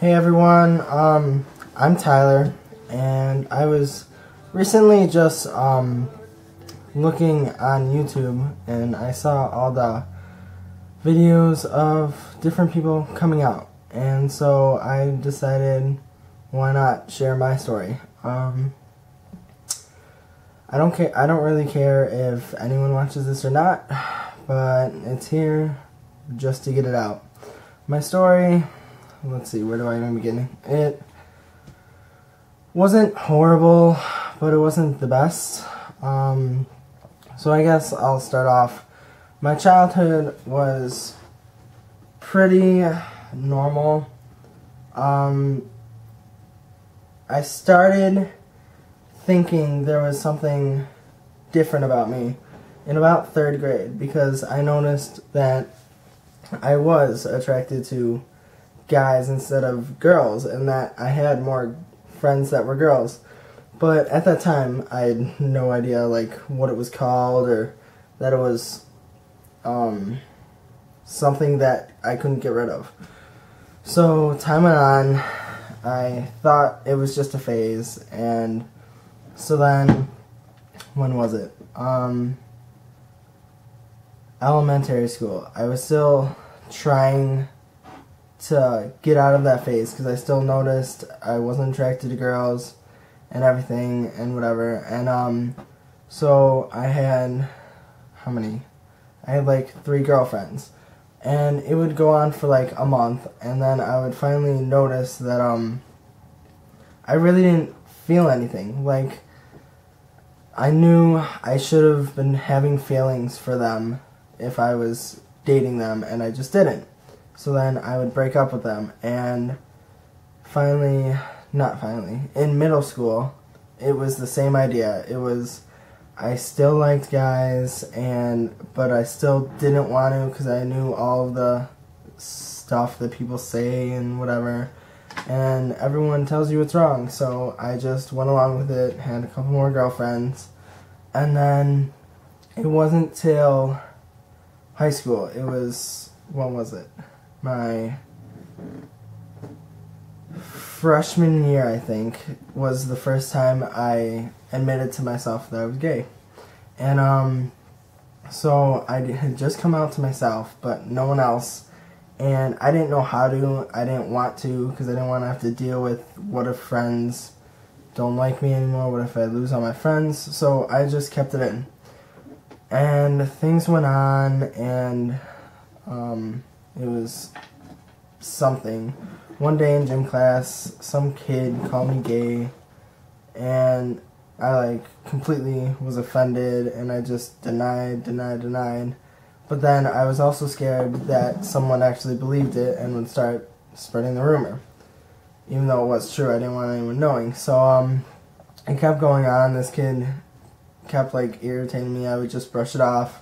Hey everyone, I'm Tyler, and I was recently just looking on YouTube, and I saw all the videos of different people coming out, and so I decided, why not share my story? I don't really care if anyone watches this or not, but it's here just to get it out. My story, let's see, where do I even begin? It wasn't horrible, but it wasn't the best. So I guess I'll start off. My childhood was pretty normal. I started thinking there was something different about me in about 3rd grade because I noticed that I was attracted to guys instead of girls, and that I had more friends that were girls. But at that time, I had no idea like what it was called, or that it was something that I couldn't get rid of. So time went on. I thought it was just a phase, and so then, when was it? Elementary school. I was still trying to get out of that phase because I still noticed I wasn't attracted to girls and everything and whatever. And so I had, how many? I had like 3 girlfriends, and it would go on for like a month, and then I would finally notice that I really didn't feel anything. Like, I knew I should have been having feelings for them if I was dating them, and I just didn't. So then I would break up with them, and in middle school, it was the same idea. It was, I still liked guys, but I still didn't want to because I knew all of the stuff that people say and whatever, and everyone tells you it's wrong, so I just went along with it, had a couple more girlfriends, and then it wasn't till high school. It was, what was it? My freshman year, I think, was the first time I admitted to myself that I was gay. And so I had just come out to myself, but no one else. And I didn't know how to, I didn't want to, because I didn't want to have to deal with what if friends don't like me anymore, what if I lose all my friends. So I just kept it in. And things went on, and it was something. One day in gym class, some kid called me gay, and I like completely was offended, and I just denied. But then I was also scared that someone actually believed it and would start spreading the rumor. Even though it was true, I didn't want anyone knowing. So it kept going on. This kid kept like irritating me. I would just brush it off,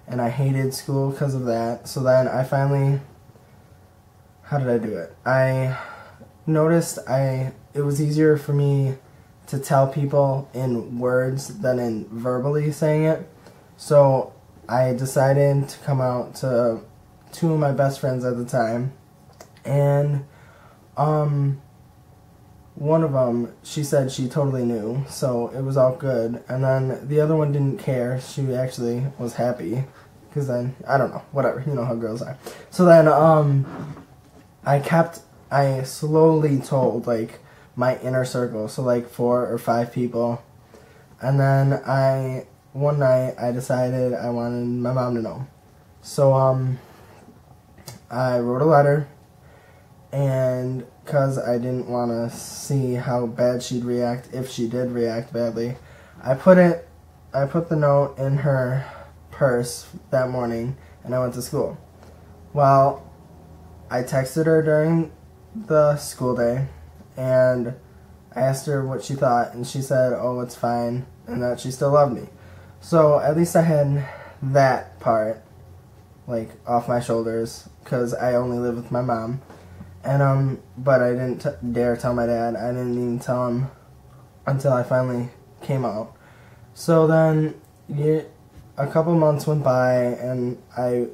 and I hated school because of that. So then I finally, how did I do it? I noticed it was easier for me to tell people in words than in verbally saying it. So I decided to come out to 2 of my best friends at the time, and one of them, she said she totally knew, so it was all good. And then the other one didn't care. She actually was happy, because then, I don't know, whatever, you know how girls are. So then, I slowly told, like, my inner circle, so like 4 or 5 people. And then one night, I decided I wanted my mom to know. So, I wrote a letter, and because I didn't want to see how bad she'd react if she did react badly, I put the note in her purse that morning, and I went to school. Well, I texted her during the school day, and I asked her what she thought, and she said, oh, it's fine, and that she still loved me. So at least I had that part, like, off my shoulders, because I only live with my mom. And, but I didn't dare tell my dad. I didn't even tell him until I finally came out. So then, a couple months went by, and I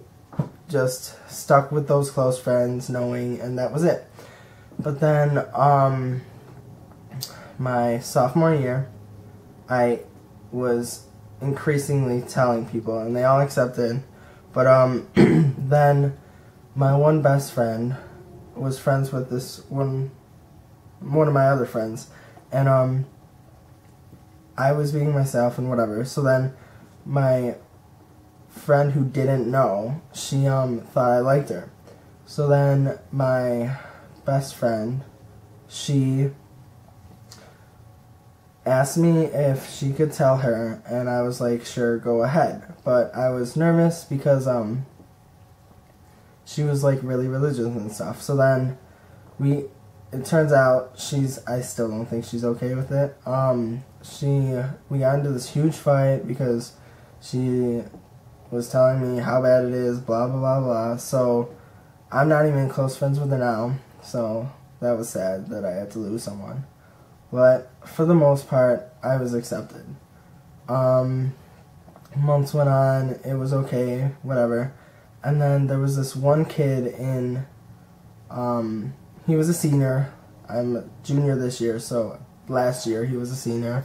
just stuck with those close friends, knowing, and that was it. But then, my sophomore year, I was increasingly telling people, and they all accepted. But then my one best friend was friends with this one of my other friends, and I was being myself and whatever. So then my friend who didn't know, she thought I liked her. So then my best friend, she asked me if she could tell her, and I was like, sure, go ahead. But I was nervous because she was like really religious and stuff. So then it turns out I still don't think she's okay with it. We got into this huge fight because she was telling me how bad it is, blah blah blah blah. So I'm not even close friends with her now. So that was sad that I had to lose someone. But for the most part, I was accepted. Months went on, it was okay, whatever. And then there was this one kid he was a senior. I'm a junior this year, so last year he was a senior.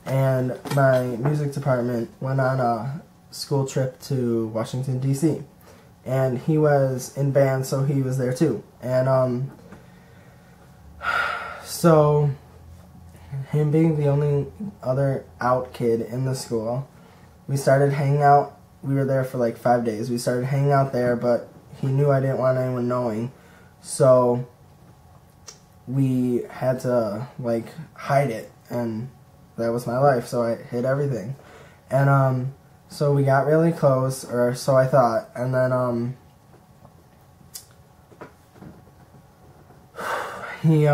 And my music department went on a school trip to Washington, D.C. And he was in band, so he was there too. And so him being the only other out kid in the school, we started hanging out. We were there for like 5 days. We started hanging out there, but he knew I didn't want anyone knowing. So we had to like hide it, and that was my life. So I hid everything. And so we got really close, or so I thought. And then he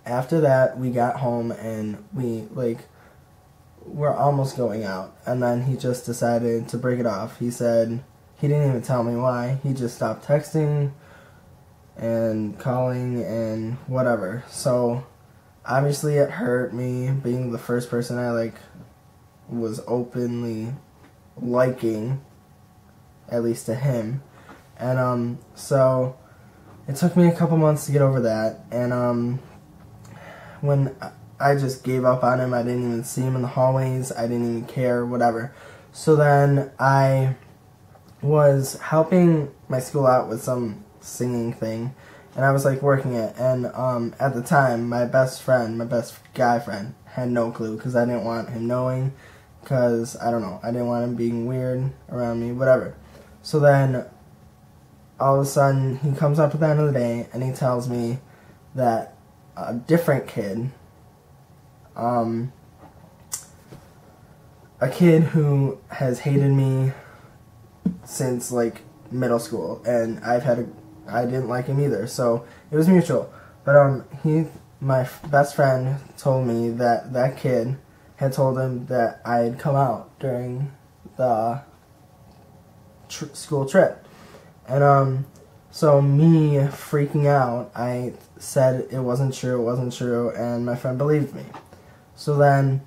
after that we got home and we were almost going out, and then he just decided to break it off. He said he didn't even tell me why. He just stopped texting and calling and whatever. So obviously it hurt me, being the first person I was openly liking, at least to him. And so it took me a couple months to get over that. And when I just gave up on him, I didn't even see him in the hallways, I didn't even care, whatever. So then I was helping my school out with some singing thing, and I was working it. And at the time, my best guy friend, had no clue, because I didn't want him knowing, because I don't know, I didn't want him being weird around me, whatever. So then all of a sudden he comes up at the end of the day and he tells me that a different kid, a kid who has hated me since middle school, and I didn't like him either, so it was mutual. But my best friend told me that that kid had told him that I had come out during the school trip. And so me freaking out, I said it wasn't true, and my friend believed me. So then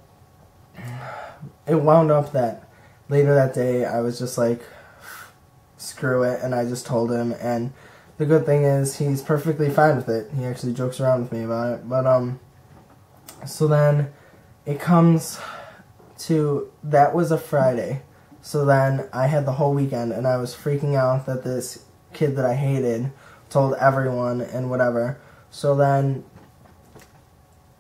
it wound up that later that day I was just screw it, and I just told him. And the good thing is he's perfectly fine with it. He actually jokes around with me about it. But so then it comes to, that was a Friday. So then I had the whole weekend, and I was freaking out that this kid that I hated told everyone and whatever. So then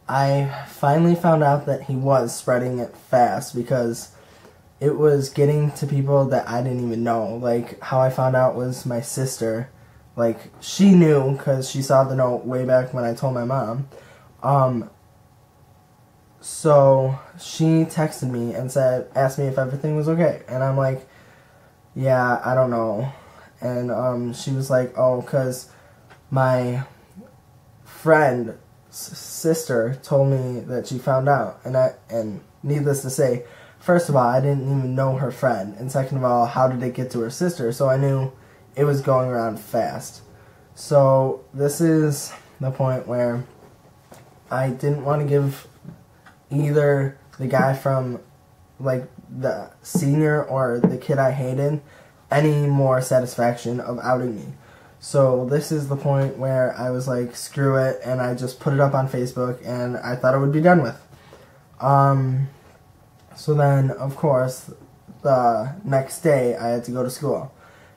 I finally found out that he was spreading it fast, because it was getting to people that I didn't even know. How I found out was my sister. She knew because she saw the note way back when I told my mom. So she texted me and asked me if everything was okay. And I'm like, yeah, I don't know. And she was like, oh, because my friend's sister told me that she found out. And needless to say, first of all, I didn't even know her friend. And second of all, how did it get to her sister? So I knew it was going around fast. So this is the point where I didn't want to give either the guy from the senior or the kid I hated any more satisfaction of outing me. So this is the point where I was like, screw it, and I just put it up on Facebook, and I thought it would be done with. So then, of course, the next day I had to go to school.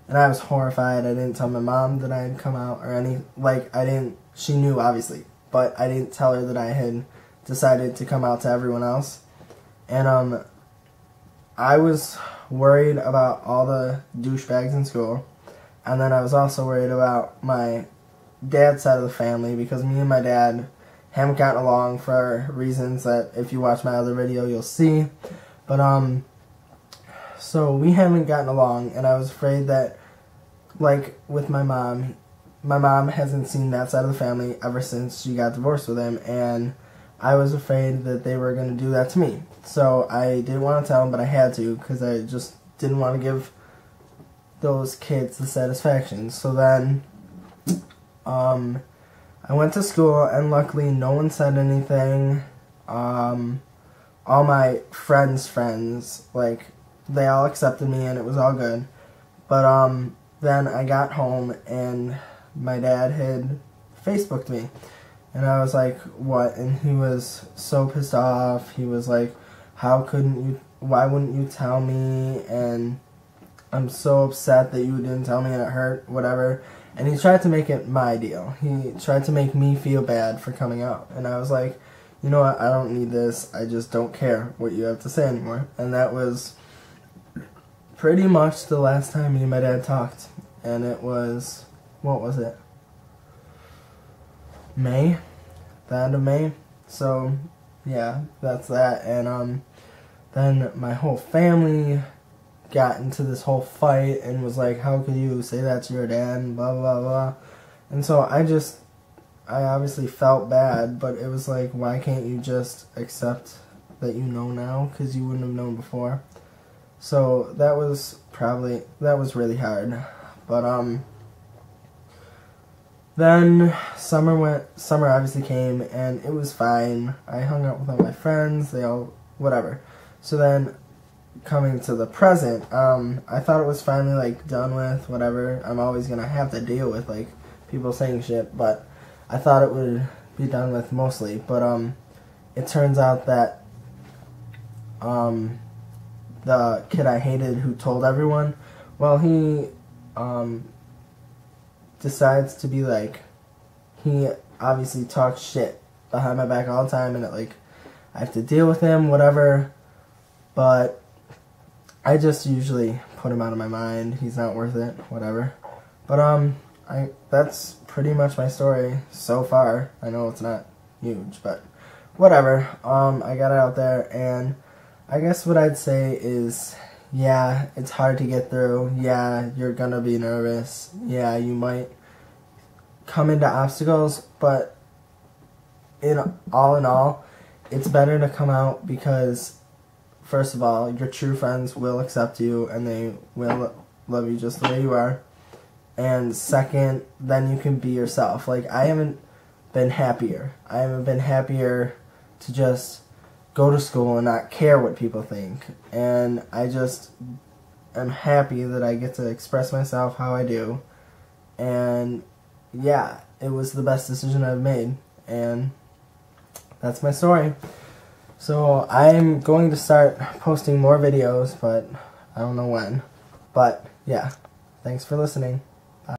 And I was horrified. I didn't tell my mom that I had come out or she knew obviously, but I didn't tell her that I had decided to come out to everyone else. And I was worried about all the douchebags in school. And then I was also worried about my dad's side of the family, because me and my dad haven't gotten along for reasons that if you watch my other video you'll see. But so we haven't gotten along, and I was afraid that, like with my mom hasn't seen that side of the family ever since she got divorced with him, and I was afraid that they were going to do that to me. So I didn't want to tell them, but I had to, because I just didn't want to give those kids the satisfaction. So then I went to school, and luckily no one said anything. All my friends, like, they all accepted me, and it was all good. But then I got home, and my dad had Facebooked me, and I was like, what? And he was so pissed off. He was like, why wouldn't you tell me? And I'm so upset that you didn't tell me, and it hurt, whatever. And he tried to make it my deal. He tried to make me feel bad for coming out. And I was like, you know what, I don't need this. I just don't care what you have to say anymore. And that was pretty much the last time me and my dad talked. And it was, what was it? May? The end of May? So, yeah, that's that. And then my whole family got into this whole fight and was like, how could you say that to your dad, and blah blah blah. And so I obviously felt bad, but it was like, why can't you just accept that you know now, because you wouldn't have known before. So that was really hard. But then summer obviously came, and it was fine. I hung out with all my friends, they all whatever. So then, coming to the present, I thought it was finally, like, done with, whatever. I'm always gonna have to deal with, like, people saying shit, but I thought it would be done with mostly. But it turns out that the kid I hated who told everyone, well, he decides to be like, he obviously talks shit behind my back all the time, and I have to deal with him, whatever. But I just usually put him out of my mind. He's not worth it, whatever. But that's pretty much my story so far. I know it's not huge, but whatever. I got it out there, and I guess what I'd say is, yeah, it's hard to get through. Yeah, you're gonna be nervous. Yeah, you might come into obstacles, but in all, it's better to come out, because first of all, your true friends will accept you, and they will love you just the way you are. And second, then you can be yourself. Like, I haven't been happier. I haven't been happier to just go to school and not care what people think. And I just am happy that I get to express myself how I do. And yeah, it was the best decision I've made. And that's my story. So I'm going to start posting more videos, but I don't know when. But yeah, thanks for listening.